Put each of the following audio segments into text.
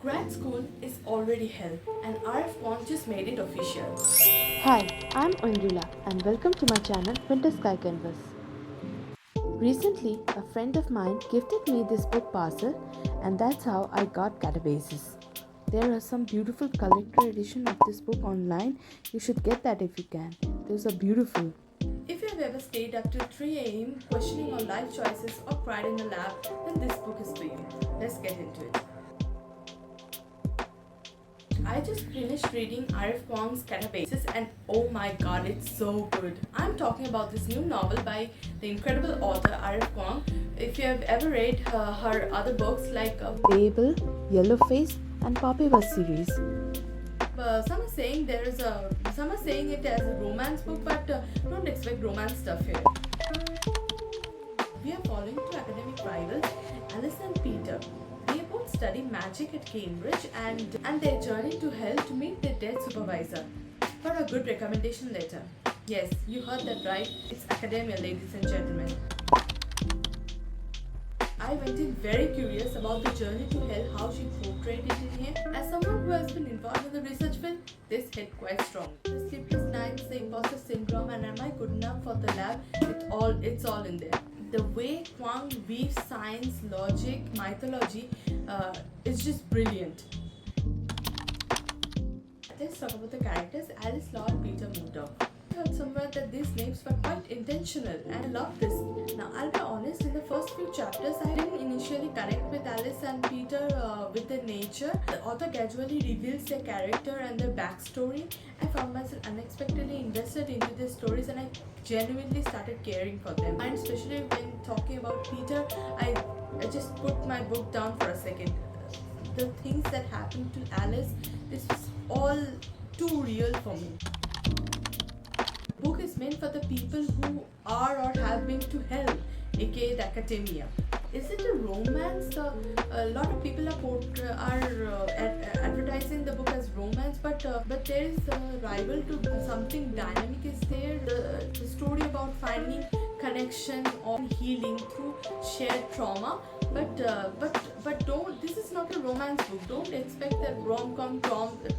Grad school is already hell, and RF Kuang just made it official. Hi, I'm Undrila and welcome to my channel winter.skycanvas. Recently, a friend of mine gifted me this book parcel and that's how I got Katabasis. There are some beautiful collector edition of this book online. You should get that if you can. Those are beautiful. If you have ever stayed up till 3 a.m. questioning on life choices or cried in the lab, then this book is for you. Let's get into it. I just finished reading R.F. Kuang's Katabasis and oh my god, it's so good. I'm talking about this new novel by the incredible author R.F. Kuang. If you have ever read her other books like Babel, Yellowface and Poppyverse series. some are saying it as a romance book, but don't expect romance stuff here. We are following two academic rivals, Alice and Peter. They both study magic at Cambridge and their journey to hell to meet their dead supervisor. For a good recommendation letter. Yes, you heard that right. It's academia, ladies and gentlemen. I went in very curious about the journey to hell, how she portrayed it in here. As someone who has been involved in the research field, this hit quite strong. The sleepless nights, the imposter syndrome, and am I good enough for the lab? It's all in there. The way Kuang weaves science, logic, mythology is just brilliant. Let's talk about the characters. Alice, Law, and Peter Murdoch. I heard somewhere that these names were quite intentional and I love this. Now I'll be honest, in the first few chapters I didn't initially connect with Alice and Peter with their nature. The author gradually reveals their character and their backstory. I found myself unexpectedly invested into their stories and I genuinely started caring for them. And especially when talking about Peter, I just put my book down for a second. The things that happened to Alice, this was all too real for me. The book is meant for the people who are or have been to hell, aka the academia. Is it a romance? A lot of people are advertising the book as romance, but there is a rival to something dynamic is there. The story about finding connection or healing through shared trauma. But don't. This is not a romance book. Don't expect that rom-com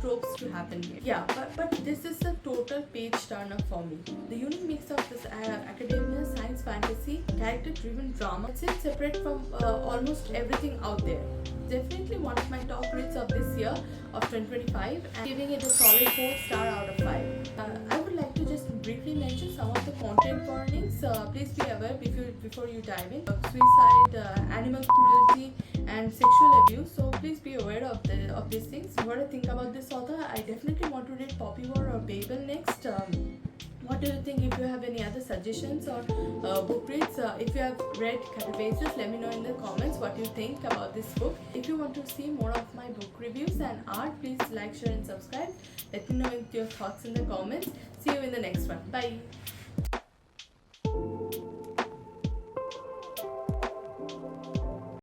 tropes to happen here. Yeah, but this is a total page turner for me. The unique mix of this academia, science, fantasy, character-driven drama. It's separate from almost everything out there. Definitely one of my top reads of this year of 2025 and giving it a solid 4 star out of 5. I would like to just briefly mention some of the content warnings. Please be aware before you dive in. Suicide, animal cruelty and sexual abuse. So please be aware of these things. What I think about this author, I definitely want to read Poppyverse or Babel next. What do you think? If you have any other suggestions or book reads, if you have read Katabasis, let me know in the comments what you think about this book. If you want to see more of my book reviews and art, please like, share and subscribe. Let me know your thoughts in the comments. See you in the next one. Bye.